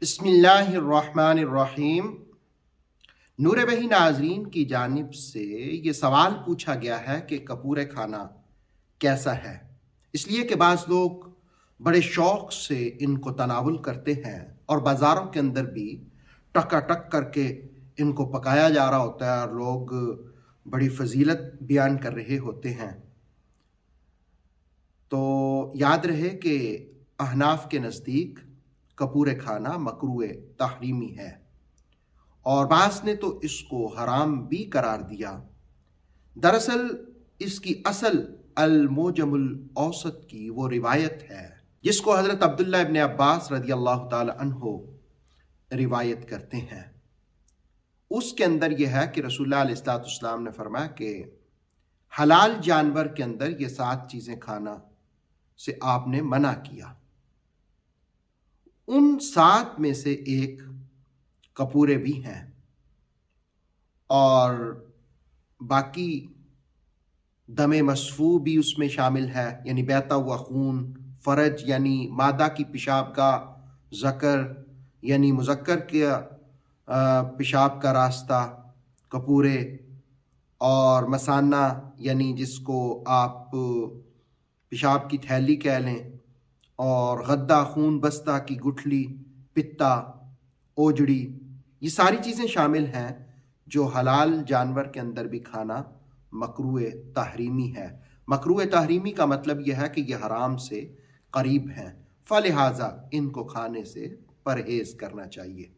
बिस्मिल्लाहिर्रहमानिर्रहीम। नूर बही नाजरीन की जानिब से ये सवाल पूछा गया है कि कपूर खाना कैसा है, इसलिए कि बाज़ लोग बड़े शौक़ से इनको तनावुल करते हैं और बाज़ारों के अंदर भी टकाटक करके इनको पकाया जा रहा होता है और लोग बड़ी फजीलत बयान कर रहे होते हैं। तो याद रहे कि अहनाफ के नज़दीक कपूर खाना मकरूह तहरीमी है और बास ने तो इसको हराम भी करार दिया। दरअसल इसकी असल अल-मुजमुल औसत की वो रिवायत है जिसको हज़रत अब्दुल्लाह इब्न अब्बास रज़ी अल्लाह ताला अन्हो रिवायत करते हैं। उसके अंदर यह है कि रसूलुल्लाह अलैहि सल्लम ने फरमाया कि हलाल जानवर के अंदर ये 7 चीज़ें खाना से आपने मना किया। उन 7 में से एक कपूरे भी हैं और बाकी दमे मसफू भी उसमें शामिल है, यानी बहता हुआ खून, फरज यानी मादा की पेशाब का, ज़कर यानी मुज़क्कर के पेशाब का रास्ता, कपूरे और मसाना यानी जिसको आप पेशाब की थैली कह लें, और गद्दा खून बस्ता की गुठली, पित्ता, ओजड़ी, ये सारी चीज़ें शामिल हैं जो हलाल जानवर के अंदर भी खाना मकरूह तहरीमी है। मकरूह तहरीमी का मतलब यह है कि यह हराम से करीब हैं, फलिहाजा इनको खाने से परहेज़ करना चाहिए।